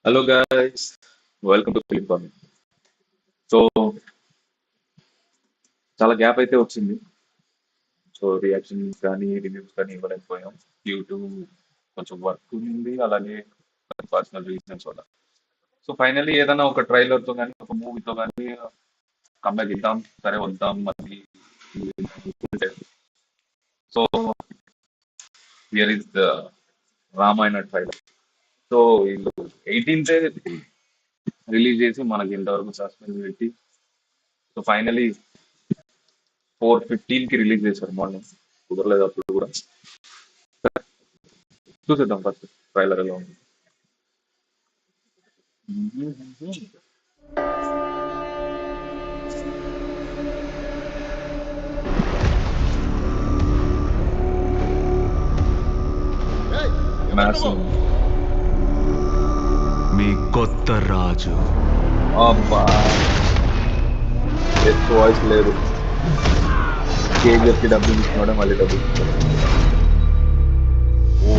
Hello guys, welcome to Film Farm. So చాలా gap అయితే వచ్చింది. సో రియాక్షన్స్ కానీ రివ్యూస్ కానీ ఇవ్వలేకపోయాం డ్యూ టు కొంచెం వర్క్ ఉంది, అలాగే పర్సనల్ రీజన్స్ వల్ల. సో ఫైనల్లీ ఏదైనా ఒక ట్రైలర్ తో కానీ ఒక మూవీతో కానీ కంబ్యాక్ ఇద్దాం, సరే వద్దాం మళ్ళీ. So here is the Ramayana trailer. So వీళ్ళు 18th రిలీజ్ చేసి మనకి ఇంతవరకు సస్పెన్స్ పెట్టి, సో ఫైనలీ 4:15 కి రిలీజ్ చేశారు మార్నింగ్. కుదరలేదు అప్పుడు కూడా. చూసేద్దాం ఫస్ట్ ట్రైలర్ ఎలా ఉంది. Massive. మీ కొత్త రాజు అబ్బా, ఎక్కువ వాయిస్ లేదు. కేజీఎఫ్ కి డబ్బులు తీసుకున్నాడు, మళ్ళీ డబ్బులు తీసుకున్నాడు.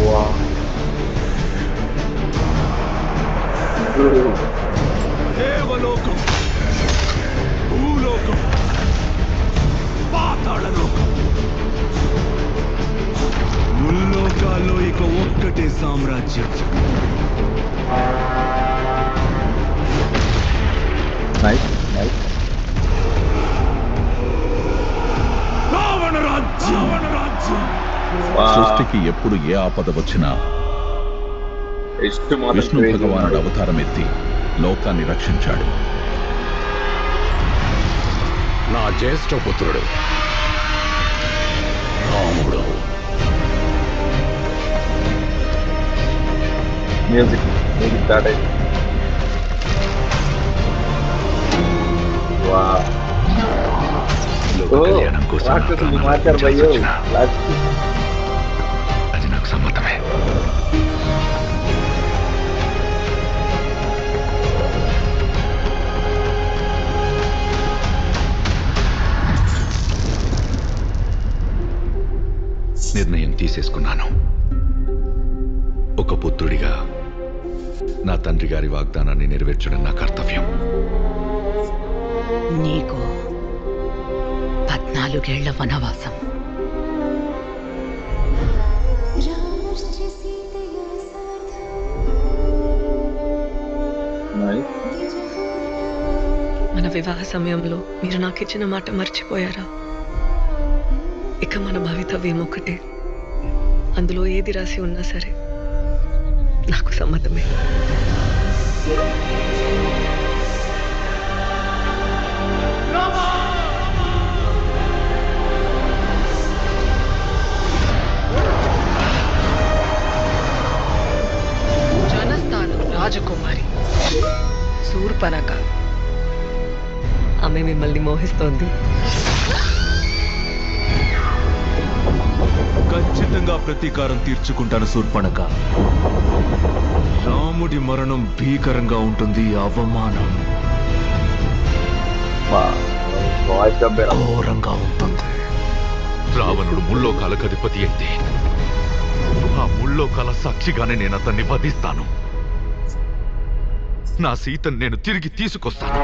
వా. దేవలోకం, భూలోకం, పాతాళలోకం, ముల్లోకాల్లో ఇక ఒక్కటే సామ్రాజ్యం. Nice nice. రావణ రాజ్యం. సృష్టికి ఎప్పుడు ఏ ఆపద వచ్చినా విష్ణు భగవానుడు అవతారం ఎత్తి లోకాన్ని రక్షించాడు. నా జ్యేష్ఠ పుత్రుడు రాముడు. మ్యూజిక్ మ్యూజిక్ స్టార్ట్ అయింది. వా. లోక కళ్యాణం కోసం నా రాక్షసులు ప్రాణాలు మార్చారు భయ్యో. అర్పించాల్సి వచ్చినా అది నాకు సమ్మతమే. నిర్ణయం తీసేసుకున్నాను. ఒక పుత్రుడిగా నా తండ్రి గారి వాగ్దానాన్ని నెరవేర్చడం నా కర్తవ్యం. నీకు 14 ఏళ్ల వనవాసం. నైస్. మన వివాహ సమయంలో మీరు నాకు ఇచ్చిన మాట మర్చిపోయారా? ఇక మన భవితవ్యం ఒకటే. అందులో ఏది రాసి ఉన్నా సరే నాకు సమ్మతమే. జనస్థానం రాజకుమారి శూర్పణఖ. ఆమె మిమ్మల్ని మోహిస్తోంది. ఖచ్చితంగా ప్రతీకారం తీర్చుకుంటాను శూర్పణఖ. రాముడి మరణం భీకరంగా ఉంటుంది. అవమానం వాయిస్ కంపేర్. ఘోరంగా ఉంటుంది. రావణుడు ముల్లోకాలకు అధిపతి అయితే ఆ ముల్లోకాల సాక్షిగానే నేను అతన్ని వధిస్తాను. నా సీతను నేను తిరిగి తీసుకొస్తాను.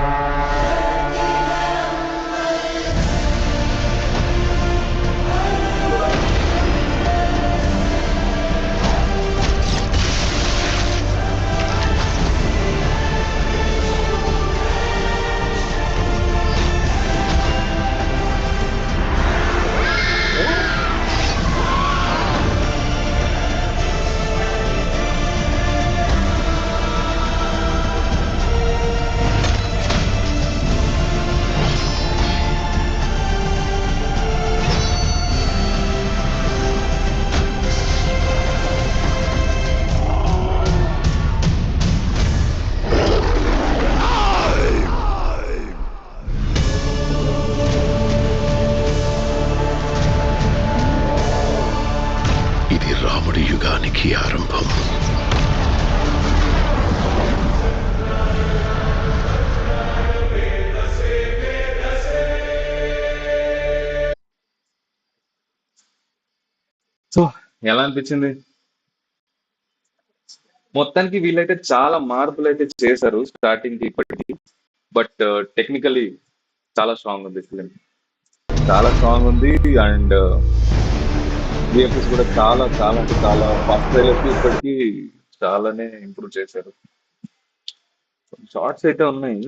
ఇది రాముడి యుగానికి ఆరంభం. సో ఎలా అనిపించింది? మొత్తానికి వీళ్ళైతే చాలా మార్పులు అయితే చేశారు స్టార్టింగ్ కి ఇప్పటికి. బట్ టెక్నికలీ చాలా స్ట్రాంగ్ ఉంది ఫిలిం. చాలా స్ట్రాంగ్ ఉంది. అండ్ విఎఫ్ఎక్స్ కూడా చాలా చాలా అంటే చాలా ఫస్ట్ ట్రైలర్ కి ఇప్పటికి చాలానే ఇంప్రూవ్ చేశారు. షార్ట్స్ అయితే ఉన్నాయి.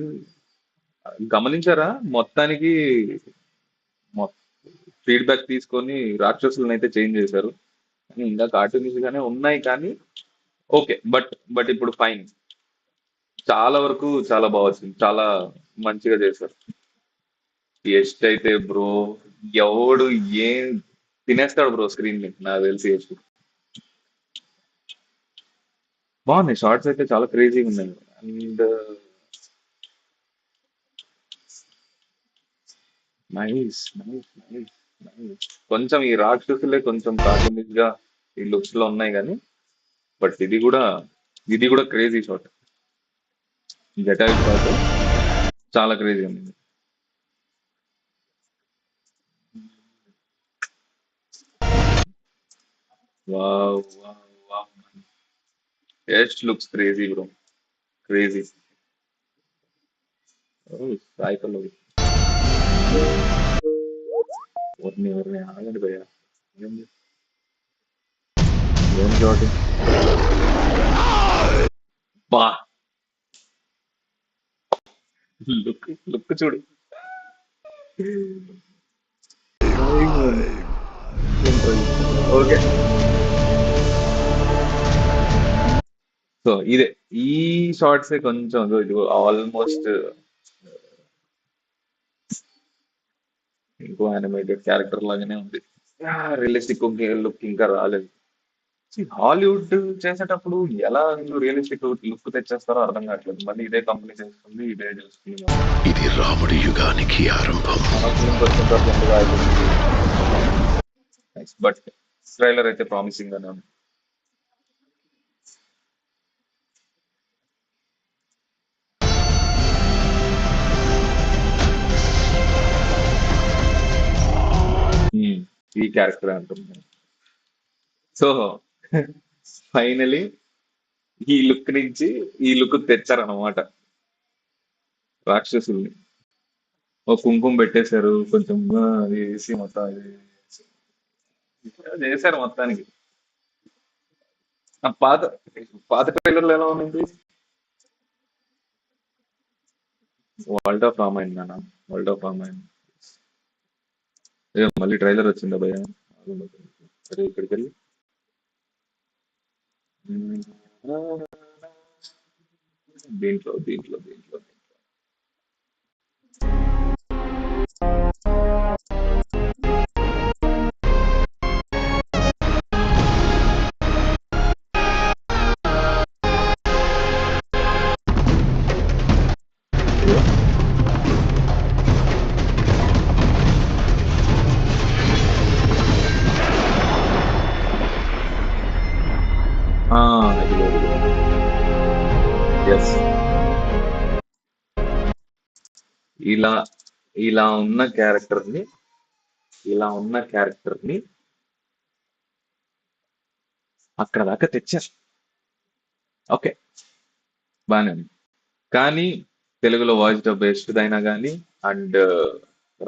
గమనించారా మొత్తానికి ఫీడ్‌బ్యాక్ తీసుకొని రాక్షసులను అయితే చేంజ్ చేశారు. కానీ ఇంకా కార్టూనిస్ట్ గానే ఉన్నాయి కానీ ఓకే. బట్ ఇప్పుడు ఫైన్. చాలా వరకు చాలా బాగా వచ్చింది. చాలా మంచిగా చేశారు. యష్ అయితే బ్రో ఎవడు ఏం తినేస్తాడు బ్రో స్క్రీన్ ని నాకు తెలిసి యష్. బాగున్నాయి షార్ట్స్ అయితే చాలా క్రేజీగా ఉన్నాయి. And nice nice nice nice. కొంచెం ఈ రాక్షసులే కొంచెం కార్టూనిస్ట్ గా ఈ లుక్స్ లో ఉన్నాయి కానీ బట్ ఇది కూడా క్రేజీ షాట్. జటాయు షాట్ చాలా క్రేజీ ఉంది. Wow wow wow. Yash looks crazy bro. Crazy. Sai Pallavi ఎవరిని ఆగండి భయ్యా. ఏం ఏం షాట్ బా. లుక్ లుక్ చూడు. ఓకే. సో ఇదే ఈ షార్ట్స్ కొంచెం ఆల్మోస్ట్ ఇంకో యానిమేటెడ్ క్యారెక్టర్ లాగానే ఉంది. రియలిస్టిక్ లుక్ ఇంకా రాలేదు. హాలీవుడ్ చేసేటప్పుడు ఎలా రియలిస్టిక్ లుక్ తెచ్చేస్తారో అర్థం కావట్లేదు. మళ్ళీ ఇదే కంపెనీ చేస్తుంది, ఇదే చేస్తుంది. ఇది రాముడి యుగానికి ఆరంభం. మన ఫిల్మ్కి వచ్చిన తర్వాత ఎందుకు ఆగిపోతుంది? బట్ ట్రైలర్ అయితే ప్రామిసింగ్ గానే ఉంది. Hmm. ఈ క్యారెక్టర్ అంటున్నాను. సో ఫైనలీ ఈ లుక్ నుంచి ఈ లుక్ తెచ్చారన్నమాట రాక్షసుల్ని. ఓ కుంకుమ పెట్టేశారు కొంచెం అది వేసి మొత్తం ఇది చేశారు మొత్తానికి. ఆ పాత పాత ట్రైలర్లు ఎలా ఉంది? వరల్డ్ ఆఫ్ రామాయణ నాన్న, వరల్డ్ ఆఫ్ రామాయణ. ఏ మళ్ళీ ట్రైలర్ వచ్చిందా భయ్య? అరే ఇక్కడికి వెళ్ళి దీంట్లో దీంట్లో దీంట్లో ఎస్. ఇలా ఇలా ఉన్న క్యారెక్టర్ ని ఇలా ఉన్న క్యారెక్టర్ ని అక్కడ దాకా తెచ్చారు. ఓకే బానే ఉంది. కానీ తెలుగులో వాయిస్ డబ్ బెస్ట్ అయినా కానీ అండ్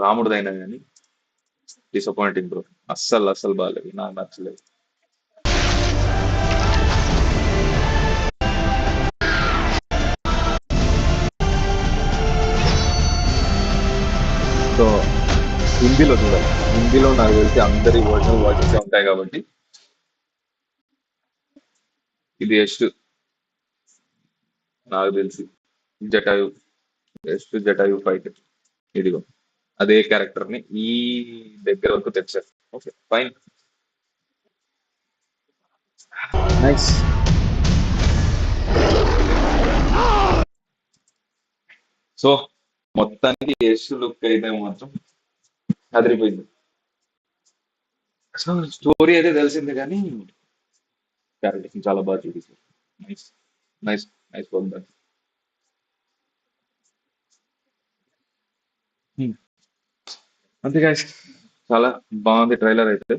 రాముడిదైనా కానీ డిసప్పాయింటింగ్ బ్రో. అస్సలు బాగాలేదు, నాకు నచ్చలేదు. సో హిందీలో చూడాలి. హిందీలో నాకు తెలిసి అందరి ఒరిజినల్ వాయిసెస్ ఉంటాయి కాబట్టి ఇది యష్ నాకు తెలిసి జటాయు యష్ జటాయు ఫైట్ ఇదిగో అదే క్యారెక్టర్ ని ఈ దగ్గర వరకు తెచ్చారు. Okay fine nice. సో మొత్తానికి యష్ లుక్ అయితే మాత్రం అదిరిపోయింది. సో స్టోరీ అయితే తెలిసింది కానీ క్యారెక్టర్ చాలా బాగా చూపించారు. Nice nice nice work. అంతే guys. చాలా బాగుంది ట్రైలర్ అయితే.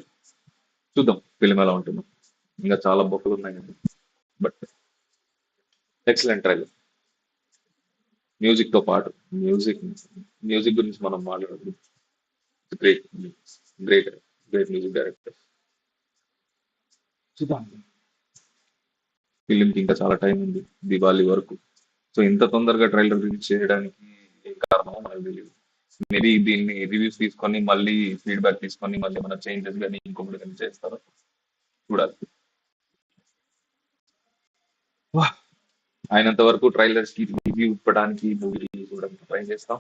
చూద్దాం ఫిలిం ఎలా ఉంటుందో. ఇంకా చాలా బొక్కలు ఉన్నాయి బట్ ఎక్సలెంట్ ట్రైలర్. మ్యూజిక్ తో పాటు మ్యూజిక్ మ్యూజిక్ గురించి మనం మాట్లాడదు. Great great great music director. చూద్దాం, ఫిలింకి ఇంకా చాలా టైం ఉంది, దివాళీ వరకు. సో ఇంత తొందరగా ట్రైలర్ రిలీజ్ చేయడానికి ఏం కారణమో మనకు తెలియదు. మేబీ దీన్ని రివ్యూస్ తీసుకొని మళ్ళీ ఫీడ్బ్యాక్ తీసుకొని మళ్ళీ మన చేంజెస్ కానీ ఇంకొకటి కానీ చేస్తారో చూడాలి. వాహ్! అయినంత వరకు ట్రైలర్స్ కి రివ్యూ ఇవ్వడానికి, మూవీ చూడడానికి ట్రై చేస్తాం.